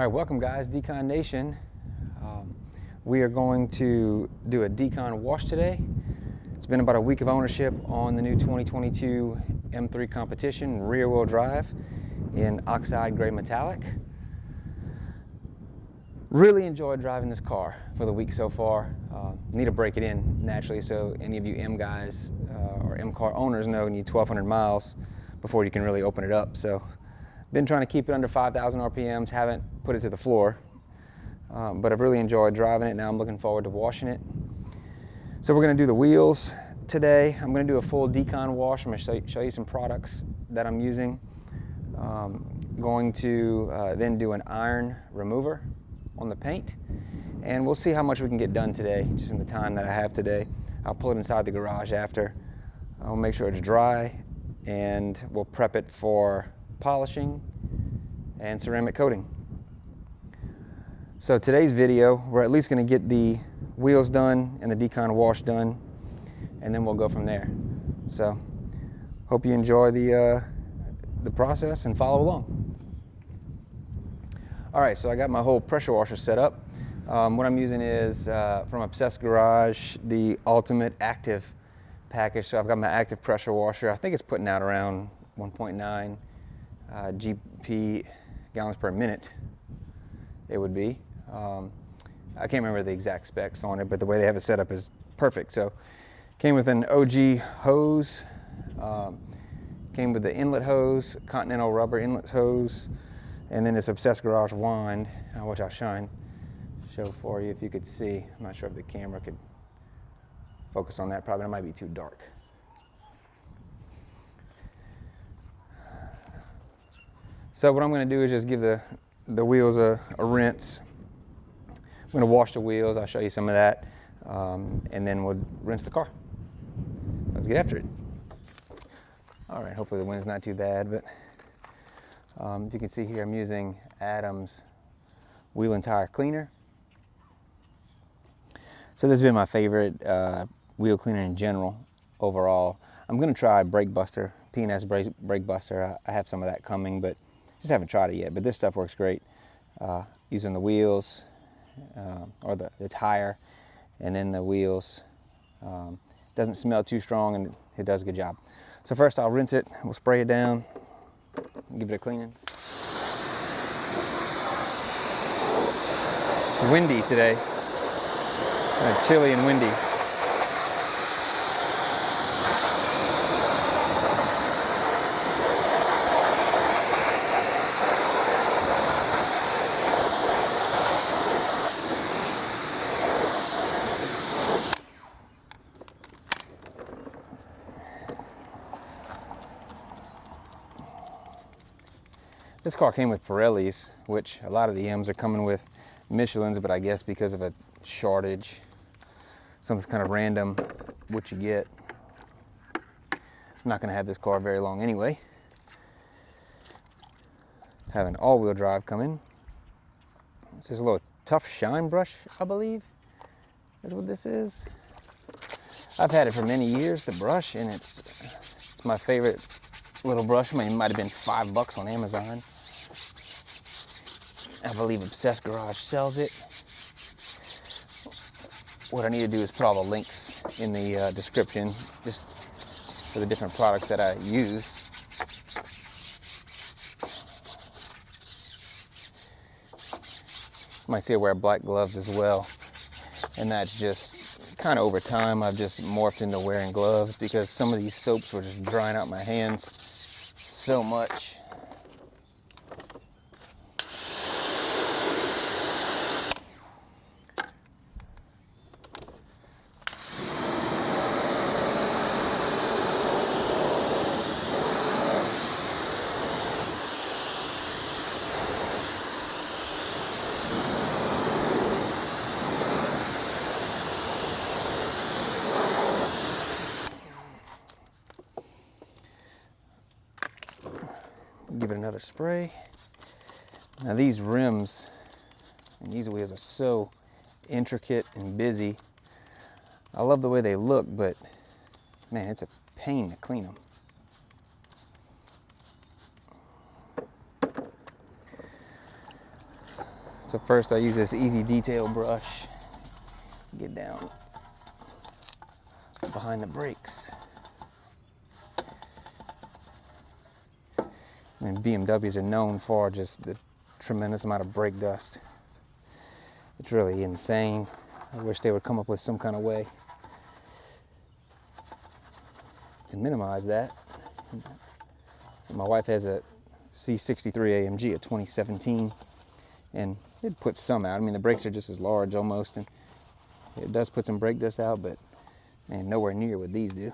All right, welcome guys, Decon Nation. We are going to do a Decon wash today. It's been about a week of ownership on the new 2022 M3 competition, rear wheel drive in oxide gray metallic. Really enjoyed driving this car for the week so far. Need to break it in naturally, so any of you M guys or M car owners know you need 1,200 miles before you can really open it up. So been trying to keep it under 5,000 RPMs, haven't put it to the floor, but I've really enjoyed driving it. Now I'm looking forward to washing it. So we're going to do the wheels today. I'm going to do a full Decon wash. I'm going to show you some products that I'm using. Going to then do an iron remover on the paint, and we'll see how much we can get done today, just in the time that I have today. I'll pull it inside the garage after. I'll make sure it's dry, and we'll prep it for polishing and ceramic coating. So today's video, we're at least going to get the wheels done and the Decon wash done, and then we'll go from there. So hope you enjoy the process and follow along. All right, so I got my whole pressure washer set up. What I'm using is from Obsessed Garage, the Ultimate Active package. So I've got my active pressure washer. I think it's putting out around 1.9 GP gallons per minute. It would be. I can't remember the exact specs on it, but the way they have it set up is perfect. So came with an OG hose, came with the inlet hose, Continental rubber inlet hose, and then this Obsessed Garage wand, which I'll show for you if you could see. I'm not sure if the camera could focus on that. Probably it might be too dark. So what I'm going to do is just give the wheels a rinse. I'm going to wash the wheels. I'll show you some of that, and then we'll rinse the car. Let's get after it. All right, hopefully the wind's not too bad, but if you can see here, I'm using Adam's wheel and tire cleaner. So this has been my favorite wheel cleaner in general overall. I'm going to try Brake Buster, P&S Brake Buster. I have some of that coming, but just haven't tried it yet. But this stuff works great. Using the wheels or the tire and then the wheels. Doesn't smell too strong, and it does a good job. So first I'll rinse it. We'll spray it down, give it a cleaning. It's windy today. Kind of chilly and windy. This car came with Pirellis, which a lot of the M's are coming with Michelin's, but I guess because of a shortage, something's kind of random what you get. I'm not going to have this car very long anyway. Have an all-wheel drive coming. This is a little Tough Shine brush, I believe, is what this is. I've had it for many years, the brush, and it's my favorite little brush. I mean, it might have been $5 on Amazon. I believe Obsessed Garage sells it. What I need to do is put all the links in the description, just for the different products that I use. You might see I wear black gloves as well, and that's just kind of over time I've just morphed into wearing gloves because some of these soaps were just drying out my hands so much. Give it another spray. Now these rims and these wheels are so intricate and busy. I love the way they look, but man, it's a pain to clean them. So first I use this easy detail brush, get down behind the brakes. I mean, BMWs are known for just the tremendous amount of brake dust. It's really insane. I wish they would come up with some kind of way to minimize that. My wife has a C63 AMG, a 2017, and it puts some out. I mean, the brakes are just as large almost, and it does put some brake dust out, but man, nowhere near what these do.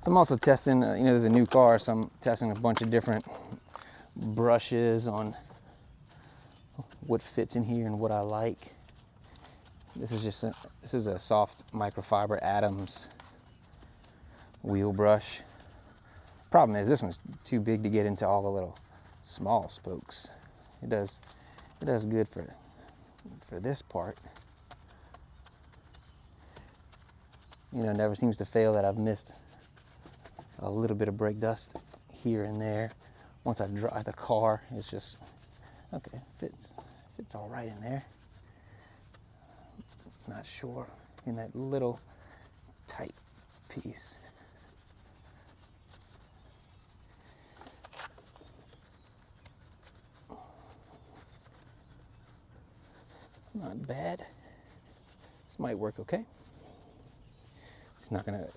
So I'm also testing, there's a new car, so I'm testing a bunch of different brushes on what fits in here and what I like. This is a soft microfiber Adams wheel brush. Problem is, this one's too big to get into all the little small spokes. It does good for this part. Never seems to fail that I've missed a little bit of brake dust here and there. Once I drive the car, it's just okay. Fits all right in there. Not sure in that little tight piece. Not bad. This might work okay. It's not gonna.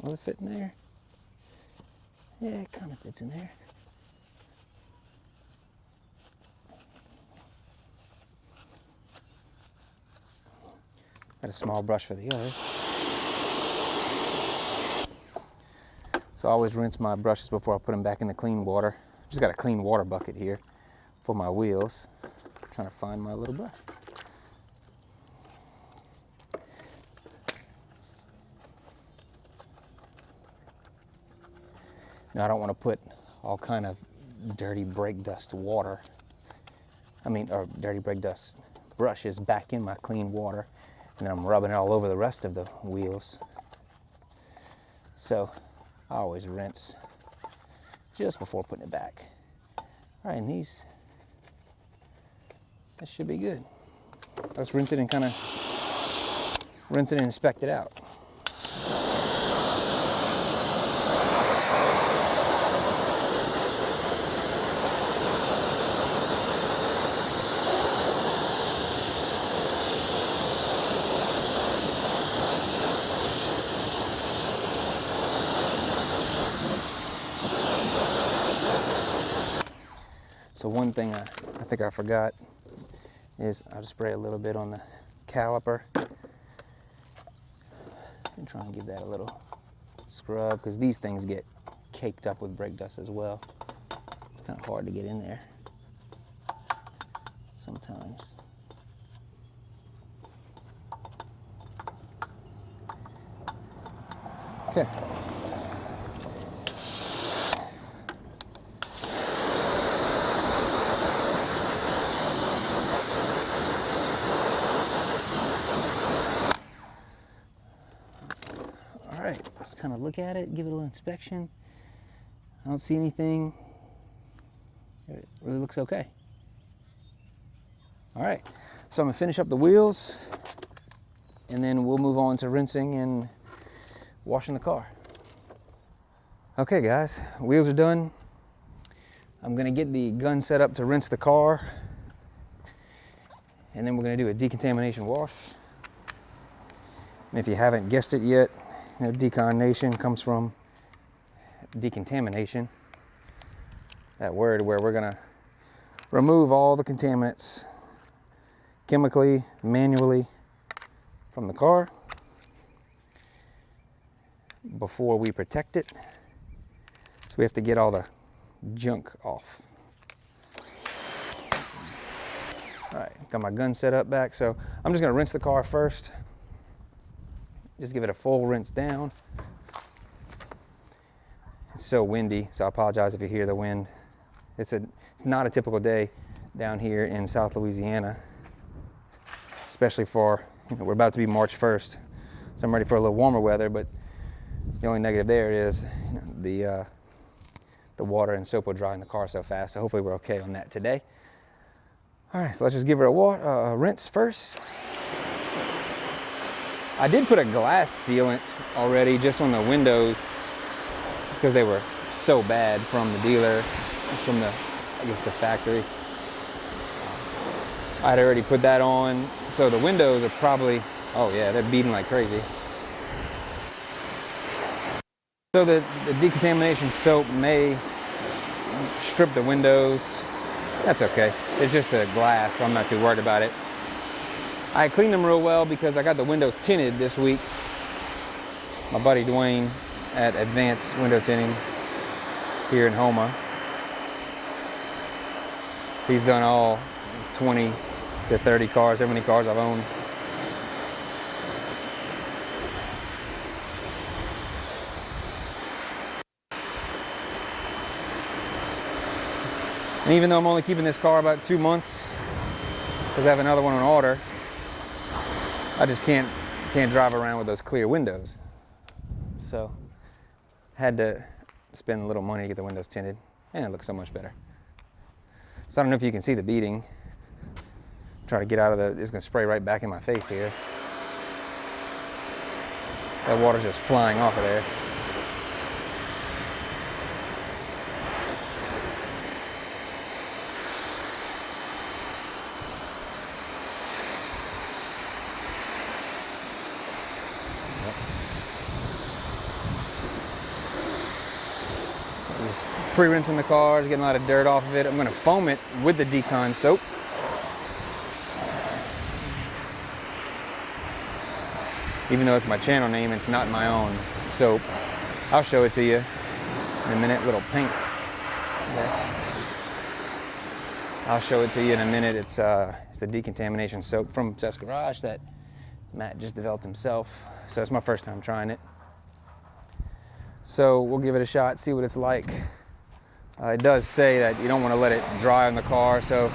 Will it fit in there? Yeah, it kind of fits in there. Got a small brush for the others. So I always rinse my brushes before I put them back in the clean water. Just got a clean water bucket here for my wheels. I'm trying to find my little brush. Now I don't want to put all kind of dirty brake dust water, or dirty brake dust brushes back in my clean water, and then I'm rubbing it all over the rest of the wheels. So I always rinse just before putting it back. All right, and that should be good. Let's rinse it and inspect it out. So one thing I think I forgot is I'll just spray a little bit on the caliper and try and give that a little scrub, because these things get caked up with brake dust as well. It's kind of hard to get in there sometimes. Okay. Let's kind of look at it, give it a little inspection. I don't see anything. It really looks okay. All right, so I'm gonna finish up the wheels, and then we'll move on to rinsing and washing the car. Okay guys, wheels are done. I'm gonna get the gun set up to rinse the car, and then we're gonna do a decontamination wash. And if you haven't guessed it yet, Decon Nation comes from decontamination, that word where we're gonna remove all the contaminants chemically, manually from the car before we protect it. So we have to get all the junk off. All right, got my gun set up back, so I'm just gonna rinse the car first. Just give it a full rinse down. It's so windy, so I apologize if you hear the wind. It's not a typical day down here in South Louisiana, especially for we're about to be March 1st, so I'm ready for a little warmer weather, but the only negative there is the water and soap will dry in the car so fast, so hopefully we're okay on that today. All right, so let's just give her a rinse first. I did put a glass sealant already just on the windows because they were so bad from the dealer, from the factory. I had already put that on, so the windows are probably, oh yeah, they're beating like crazy. So the decontamination soap may strip the windows. That's okay. It's just a glass, so I'm not too worried about it. I cleaned them real well because I got the windows tinted this week. My buddy Dwayne at Advanced Window Tinting here in Houma. He's done all 20 to 30 cars, how many cars I've owned. And even though I'm only keeping this car about 2 months, because I have another one on order, I just can't drive around with those clear windows. So, had to spend a little money to get the windows tinted, and it looks so much better. So I don't know if you can see the beading. Try to get out of it's gonna spray right back in my face here. That water's just flying off of there. Just pre-rinsing the cars, getting a lot of dirt off of it. I'm gonna foam it with the Decon soap. Even though it's my channel name, it's not my own soap. I'll show it to you in a minute. Little pink. Okay. I'll show it to you in a minute. It's the decontamination soap from Test Garage that Matt just developed himself. So it's my first time trying it. So we'll give it a shot, see what it's like. It does say that you don't want to let it dry on the car, so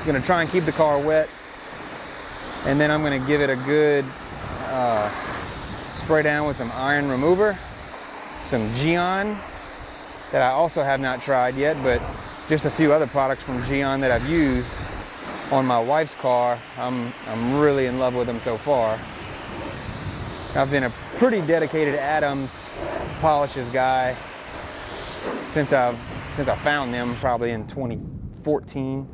I'm gonna try and keep the car wet. And then I'm going to give it a good spray down with some iron remover, some Gyeon that I also have not tried yet, but just a few other products from Gyeon that I've used on my wife's car. I'm really in love with them so far. I've been a pretty dedicated Adams polishes guy since I found them, probably in 2014.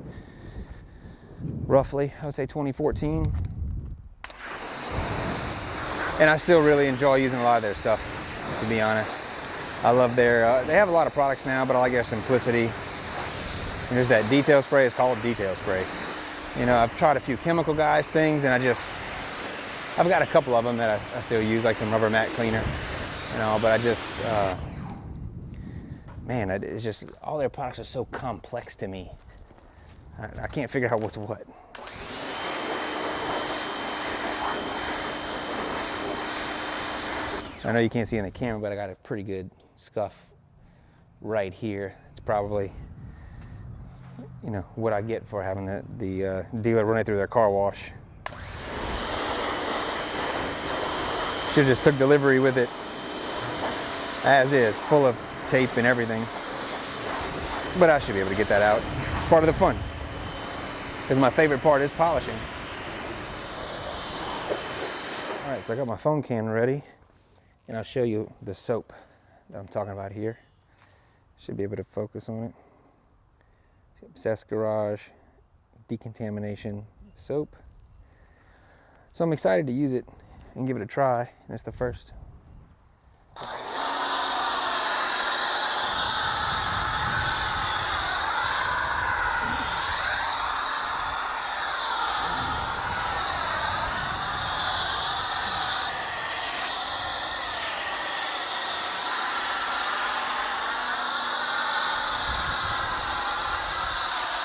Roughly, I would say 2014. And I still really enjoy using a lot of their stuff, to be honest. I love their, they have a lot of products now, but I like their simplicity. And there's that detail spray, it's called detail spray. You know, I've tried a few chemical guys things, and I've got a couple of them that I still use, like some rubber mat cleaner, you know, but I just, man, it's just, all their products are so complex to me. I can't figure out what's what. I know you can't see in the camera, but I got a pretty good scuff right here. It's probably, you know, what I get for having the dealer run it through their car wash. Should have just took delivery with it as is, full of tape and everything. But I should be able to get that out. It's part of the fun. Because my favorite part is polishing. All right, so I got my foam can ready, and I'll show you the soap that I'm talking about here. Should be able to focus on it. Test Garage decontamination soap. So I'm excited to use it and give it a try, and it's the first.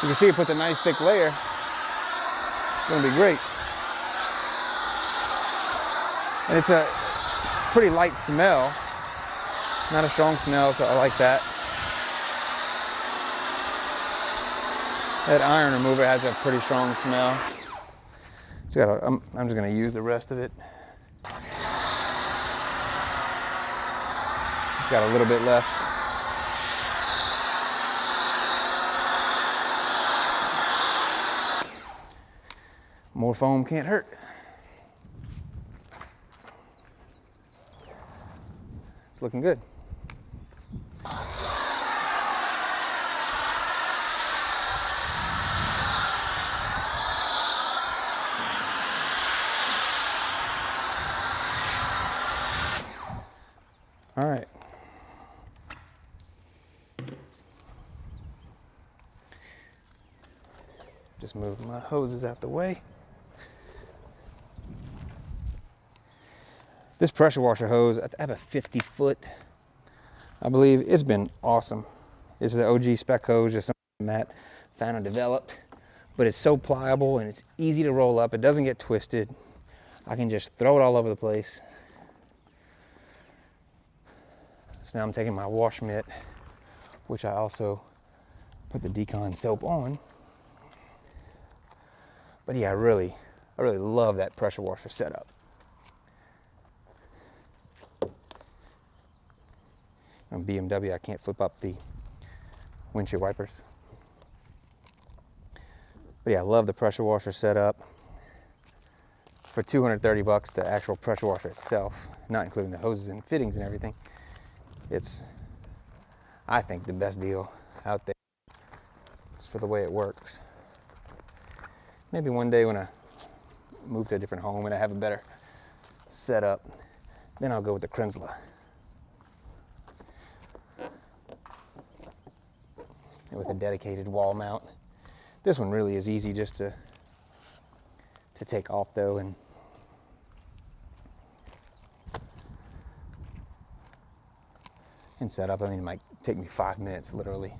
You can see it puts a nice thick layer. It's gonna be great. And it's a pretty light smell. Not a strong smell, so I like that. That iron remover has a pretty strong smell. I'm just gonna use the rest of it. Got a little bit left. More foam can't hurt. It's looking good. All right. Just move my hoses out the way. This pressure washer hose, I have a 50-foot, I believe. It's been awesome. It's the OG spec hose, just something Matt found and developed. But it's so pliable and it's easy to roll up. It doesn't get twisted. I can just throw it all over the place. So now I'm taking my wash mitt, which I also put the Decon soap on. But yeah, I really love that pressure washer setup. On BMW, I can't flip up the windshield wipers. But yeah, I love the pressure washer setup. For $230, the actual pressure washer itself, not including the hoses and fittings and everything, it's, I think, the best deal out there just for the way it works. Maybe one day when I move to a different home and I have a better setup, then I'll go with the Crimsla. With a dedicated wall mount. This one really is easy just to take off though, and set up. I mean, it might take me 5 minutes literally.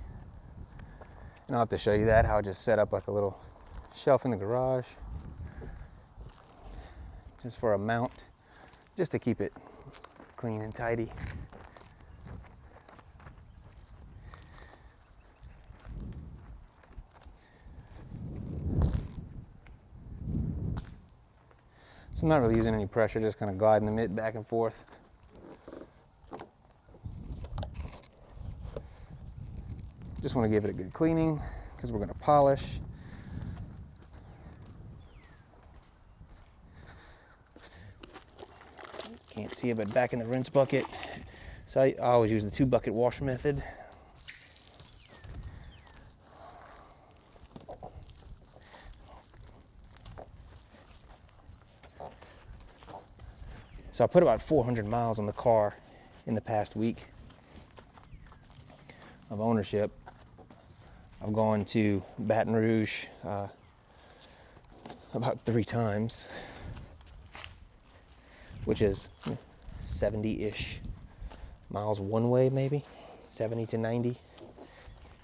And I'll have to show you that, how I just set up like a little shelf in the garage just for a mount, just to keep it clean and tidy. So I'm not really using any pressure, just kind of gliding the mitt back and forth. Just want to give it a good cleaning because we're going to polish. Can't see it, but back in the rinse bucket. So I always use the 2-bucket wash method. So I put about 400 miles on the car in the past week of ownership. I've gone to Baton Rouge about 3 times, which is 70-ish miles one way, maybe 70 to 90.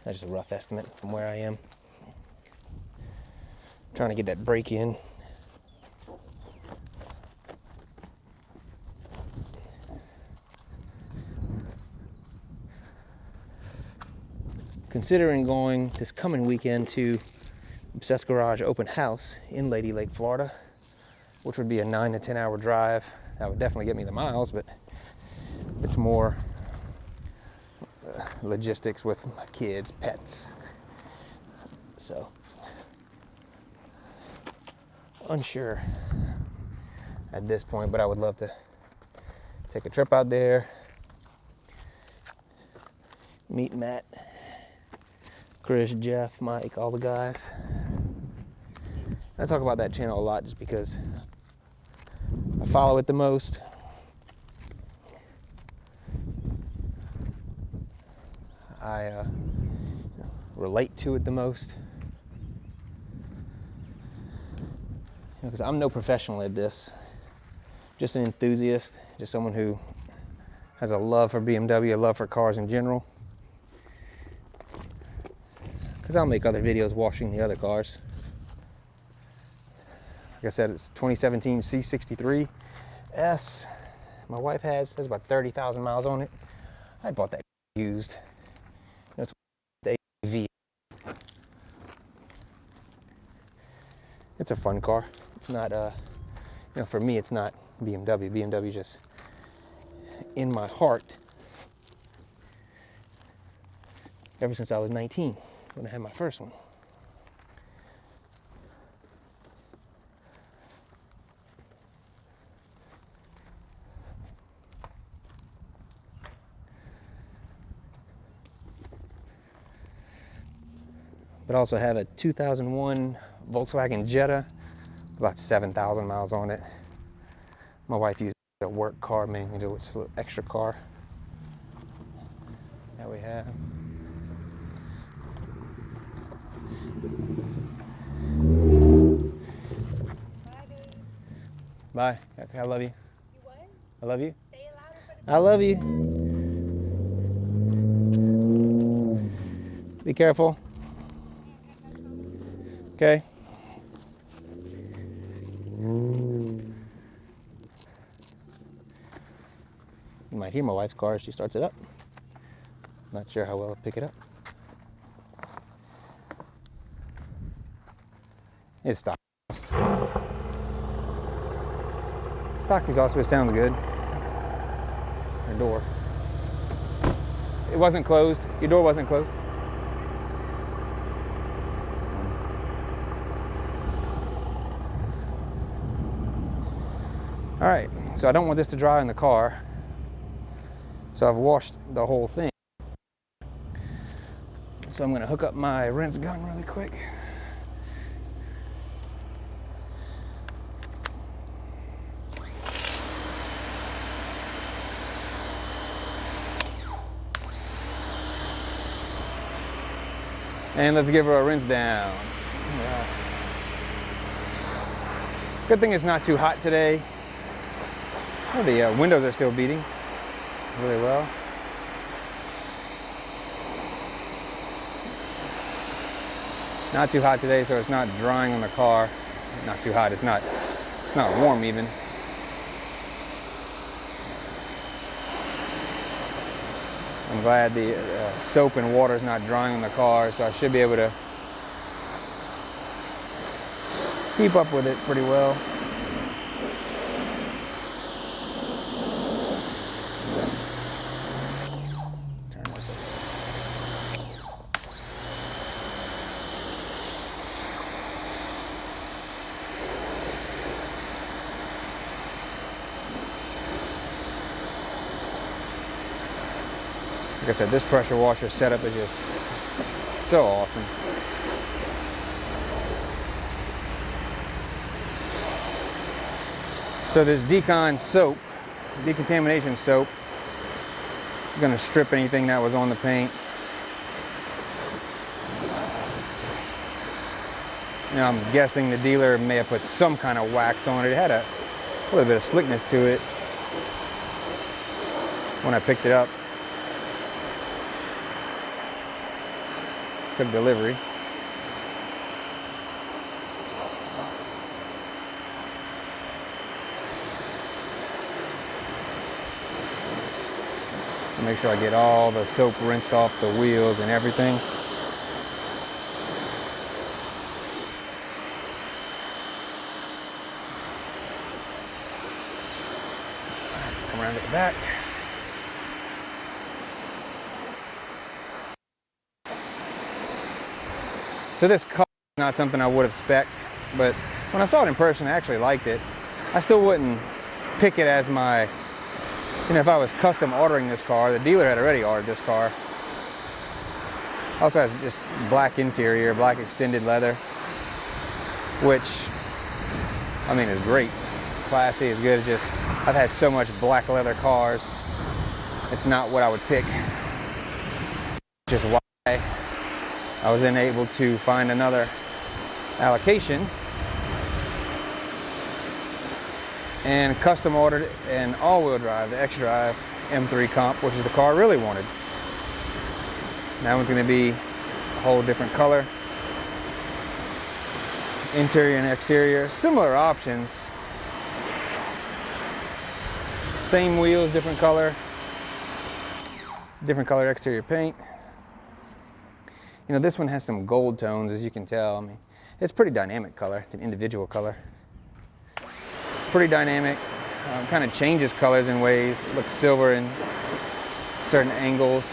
That's just a rough estimate from where I am. I'm trying to get that brake in. Considering going this coming weekend to Obsessed Garage Open House in Lady Lake, Florida, which would be a 9 to 10 hour drive. That would definitely get me the miles, but it's more logistics with my kids, pets. So, unsure at this point, but I would love to take a trip out there, meet Matt, Chris, Jeff, Mike, all the guys. I talk about that channel a lot just because I follow it the most. I relate to it the most. Because I'm no professional at this. Just an enthusiast, just someone who has a love for BMW, a love for cars in general. Because I'll make other videos washing the other cars. Like I said, it's 2017 C63 S. My wife has about 30,000 miles on it. I bought that used. That's the AV. It's a fun car. It's not, you know, for me, it's not BMW. BMW just in my heart ever since I was 19 when I had my first one. But I also have a 2001 Volkswagen Jetta, about 7,000 miles on it. My wife used a work car, mainly to a little extra car that we have. Bye. I love you. You what? I love you. Say it louder for the I love you. Be careful. Okay. You might hear my wife's car as she starts it up. Not sure how well I'll pick it up. It's stock. Stock exhaust, but it sounds good. Your door. It wasn't closed. Your door wasn't closed. All right, so I don't want this to dry in the car. So I've washed the whole thing. So I'm gonna hook up my rinse gun really quick. And let's give her a rinse down. Yeah. Good thing it's not too hot today. Oh, the windows are still beating really well. Not too hot today, so it's not drying on the car. Not too hot, it's not warm even. I'm glad the soap and water is not drying on the car, so I should be able to keep up with it pretty well. Turn this over. Like I said, this pressure washer setup is just so awesome. So this Decon soap, decontamination soap, is going to strip anything that was on the paint. Now I'm guessing the dealer may have put some kind of wax on it. It had a little bit of slickness to it when I picked it up. Took delivery. Make sure I get all the soap rinsed off the wheels and everything. Come around at the back. So this color is not something I would have spec'd, but when I saw it in person, I actually liked it. I still wouldn't pick it as my, you know, if I was custom ordering this car. The dealer had already ordered this car. Also has just black interior, black extended leather, which, I mean, is great. Classy, is good. It's just, I've had so much black leather cars. It's not what I would pick. Which is why I was then able to find another allocation and custom ordered an all-wheel drive, the X-Drive M3 Comp, which is the car I really wanted. That one's going to be a whole different color. Interior and exterior, similar options. Same wheels, different color exterior paint. You know, this one has some gold tones, as you can tell. I mean, it's pretty dynamic color. It's an individual color. pretty dynamic. Kind of changes colors in ways. Looks silver in certain angles,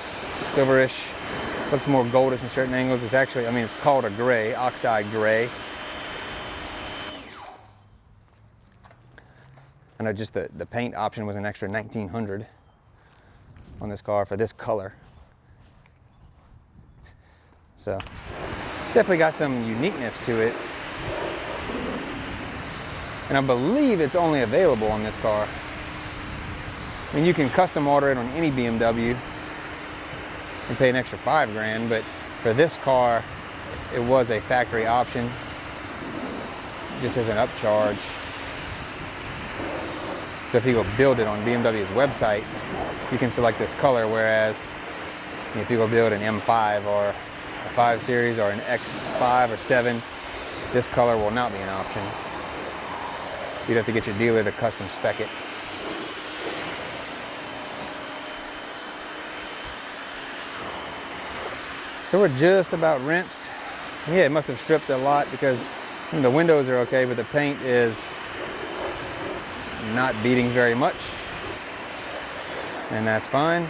silverish. Looks more goldish in certain angles. It's actually, I mean, it's called a gray, oxide gray. I know just the paint option was an extra $1,900 on this car for this color. So definitely got some uniqueness to it. And I believe it's only available on this car. I mean, you can custom order it on any BMW and pay an extra $5,000, but for this car, it was a factory option, just as an upcharge. So if you go build it on BMW's website, you can select this color, whereas if you go build an M5 or a 5 Series or an X5 or 7, this color will not be an option. You'd have to get your dealer to custom spec it. So we're just about rinsed. Yeah, it must have stripped a lot because the windows are okay, but the paint is not beating very much. And that's fine.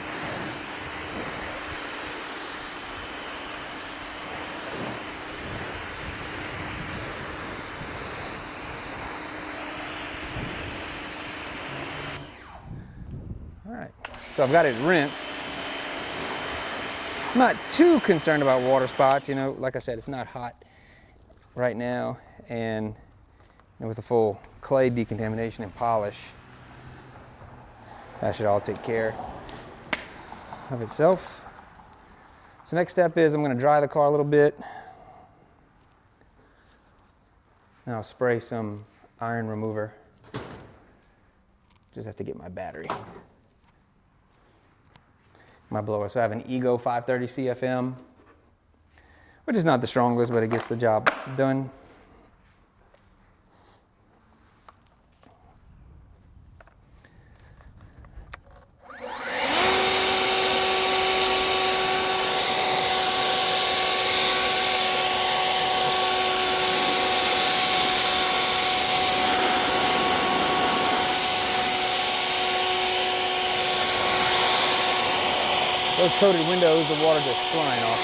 All right, so I've got it rinsed. I'm not too concerned about water spots, you know, like I said, it's not hot right now, and with the full clay decontamination and polish, that should all take care of itself. So next step is I'm going to dry the car a little bit. Now I'll spray some iron remover. Just have to get my battery. My blower. So I have an Ego 530 CFM, which is not the strongest, but it gets the job done. Those coated windows, the water just flying off.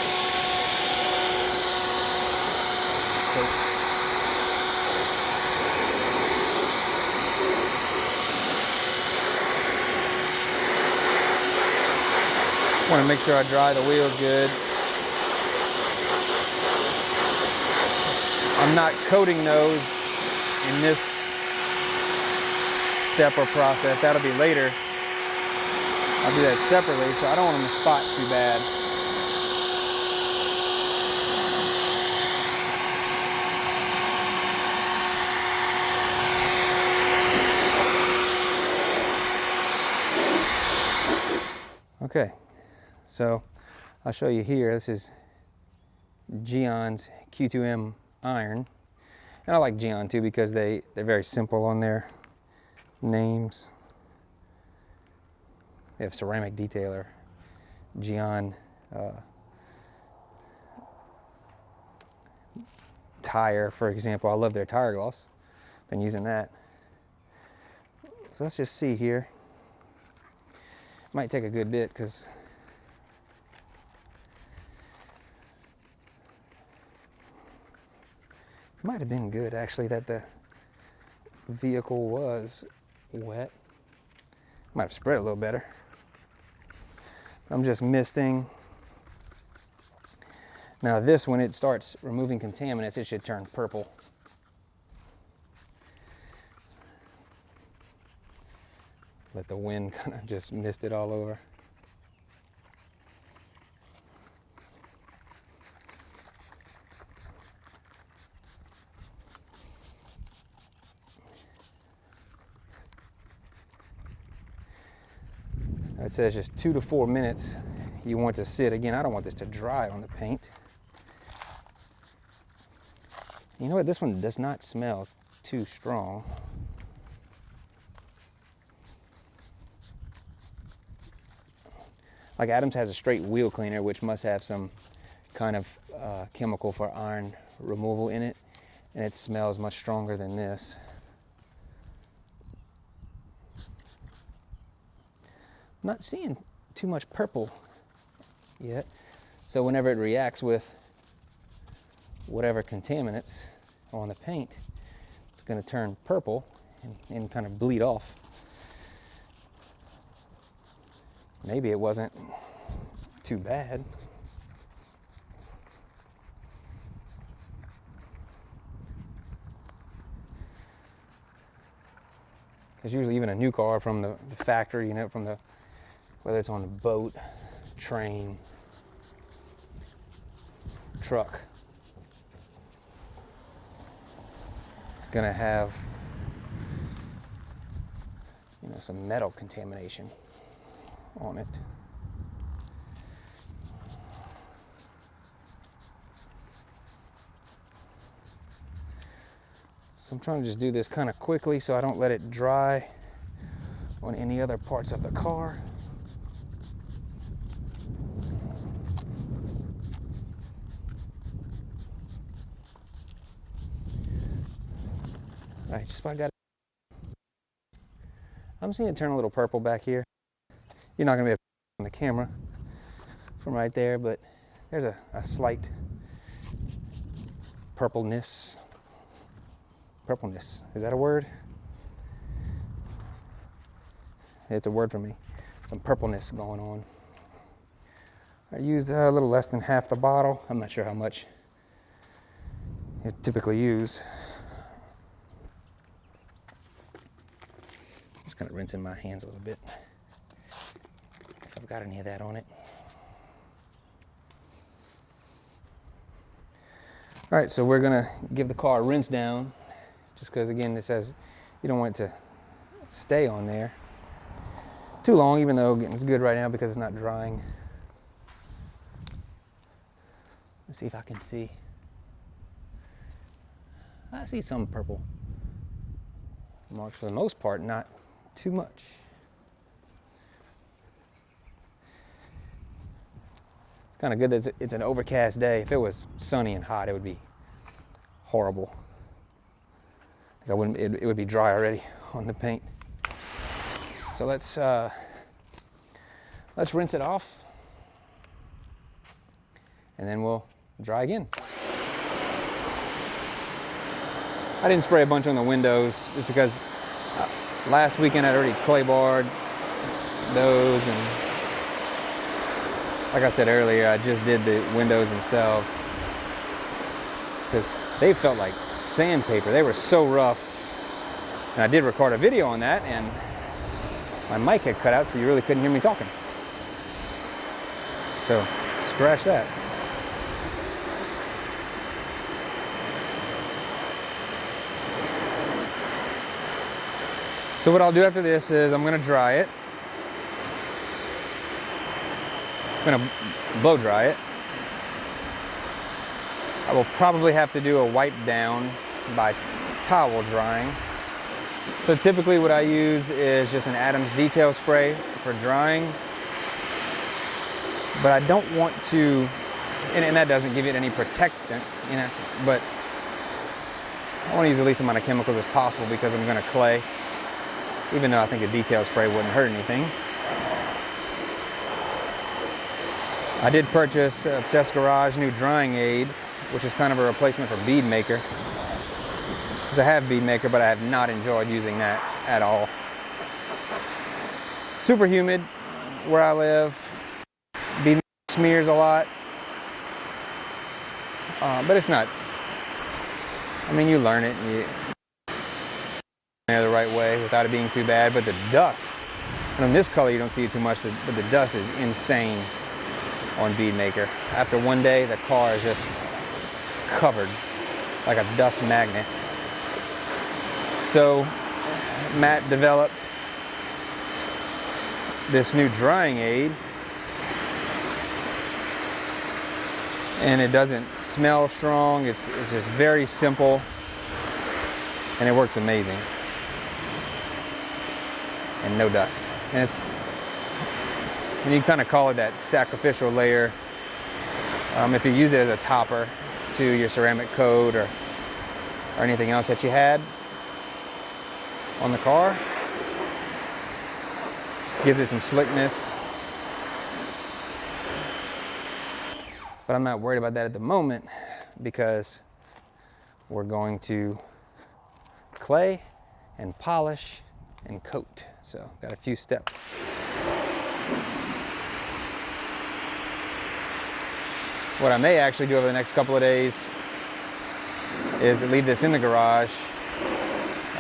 Want to make sure I dry the wheels good. I'm not coating those in this step or process. That'll be later. I'll do that separately, so I don't want them to spot too bad. Okay, so I'll show you here. This is Gyeon's Q2M iron. And I like Gyeon too because they're very simple on their names. They have ceramic detailer, Gyeon tire, for example. I love their tire gloss. Been using that. So let's just see here. Might take a good bit because it might have been good actually that the vehicle was wet. Might have spread a little better. I'm just misting. Now this, when it starts removing contaminants, it should turn purple. Let the wind kind of just mist it all over. It says just 2 to 4 minutes you want to sit. Again, I don't want this to dry on the paint. You know what? This one does not smell too strong. Like Adams has a straight wheel cleaner, which must have some kind of chemical for iron removal in it, and it smells much stronger than this. not seeing too much purple yet. So whenever it reacts with whatever contaminants on the paint, it's going to turn purple and kind of bleed off. Maybe it wasn't too bad. Because usually even a new car from the factory, you know, from the, whether it's on a boat, train, truck, it's gonna have, you know, some metal contamination on it. So I'm trying to just do this kind of quickly so I don't let it dry on any other parts of the car. All right, just about got it. I'm seeing it turn a little purple back here. You're not gonna be able to see on the camera from right there, but there's a slight purpleness. Purpleness, is that a word? It's a word for me. Some purpleness going on. I used a little less than half the bottle. I'm not sure how much you typically use. Just kind of rinsing my hands a little bit if I've got any of that on it. All right, so we're gonna give the car a rinse down, just because again it says you don't want it to stay on there too long, even though it's good right now because it's not drying. Let's see if I can see. I see some purple marks for the most part, not too much. It's kind of good that it's an overcast day. If it was sunny and hot, it would be horrible. I wouldn't. It would be dry already on the paint. So let's rinse it off, and then we'll dry again. I didn't spray a bunch on the windows just because last weekend I'd already clay barred those, and like I said earlier, I just did the windows themselves because they felt like sandpaper. They were so rough. And I did record a video on that, and my mic had cut out, so you really couldn't hear me talking. So scratch that. So what I'll do after this is I'm gonna dry it. I'm gonna blow dry it. I will probably have to do a wipe down by towel drying. So typically what I use is just an Adams detail spray for drying. But I don't want to, and that doesn't give it any protectant, you know, but I want to use the least amount of chemicals as possible because I'm going to clay, even though I think a detail spray wouldn't hurt anything. I did purchase Obsessed Garage new drying aid, which is kind of a replacement for Bead Maker. Because I have Bead Maker, but I have not enjoyed using that at all. Super humid where I live. Bead Maker smears a lot. But it's not, I mean, you learn it and you the right way without it being too bad. But the dust, and on this color you don't see it too much, but the dust is insane on Bead Maker. After one day, the car is just covered like a dust magnet. So Matt developed this new drying aid, and it doesn't smell strong. It's just very simple, and it works amazing, and no dust. And you kind of call it that sacrificial layer if you use it as a topper to your ceramic coat or anything else that you had on the car. Gives it some slickness. But I'm not worried about that at the moment because we're going to clay and polish and coat. So got a few steps. What I may actually do over the next couple of days is leave this in the garage.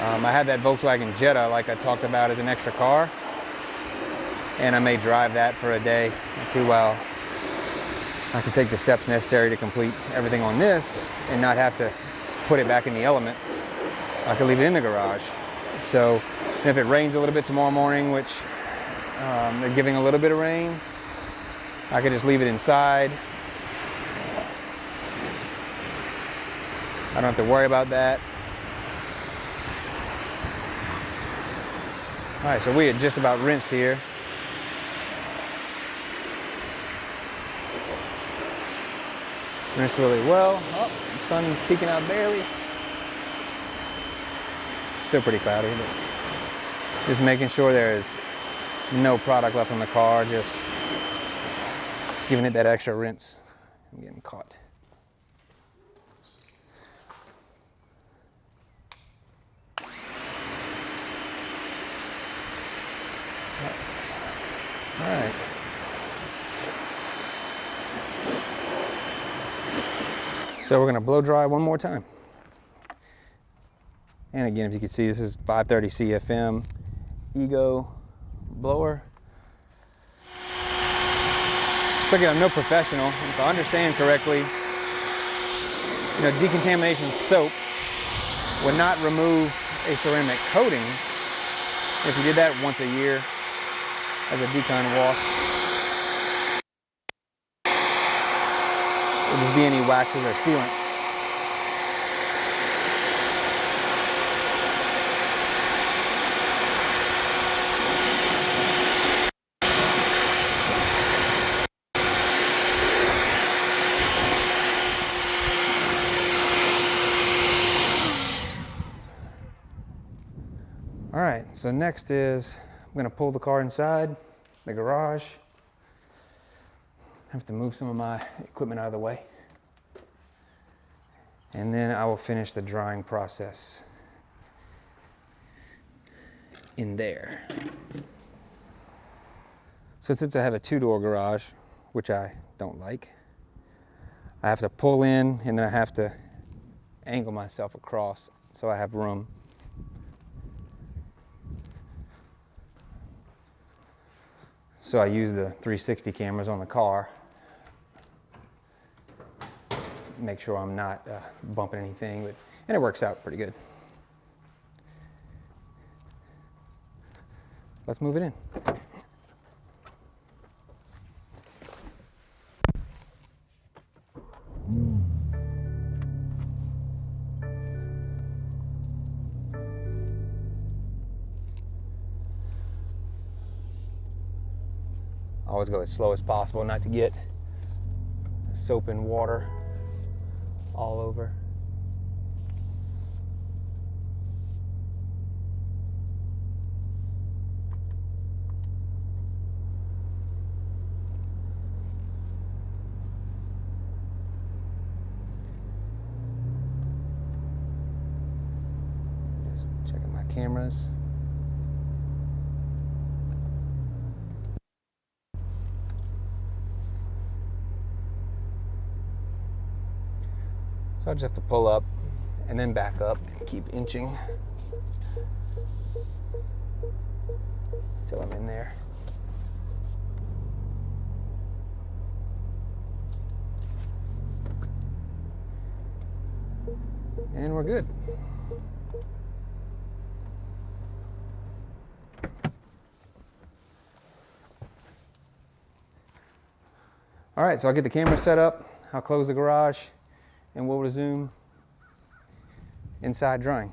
I had that Volkswagen Jetta like I talked about as an extra car, and I may drive that for a day or two while I can take the steps necessary to complete everything on this and not have to put it back in the elements. I can leave it in the garage. So if it rains a little bit tomorrow morning, which they're giving a little bit of rain, I could just leave it inside. I don't have to worry about that. All right, so we had just about rinsed here. Rinsed really well. Oh, the sun's peeking out barely. Still pretty cloudy, but just making sure there is no product left on the car, just giving it that extra rinse. I'm getting caught. All right. So we're gonna blow dry one more time. And again, if you can see, this is 530 CFM Ego blower. So again, I'm no professional. If I understand correctly, decontamination soap would not remove a ceramic coating if you did that once a year as a Decon wash. It would just be any waxes or sealant. All right, so next is I'm gonna pull the car inside the garage. I have to move some of my equipment out of the way. And then I will finish the drying process in there. So since I have a two-door garage, which I don't like, I have to pull in and then I have to angle myself across so I have room. So I use the 360 cameras on the car. Make sure I'm not bumping anything, and it works out pretty good. Let's move it in. Always go as slow as possible, not to get soap and water all over. Just checking my cameras. So I just have to pull up and then back up and keep inching until I'm in there. And we're good. All right, so I'll get the camera set up, I'll close the garage, and we'll resume inside drying.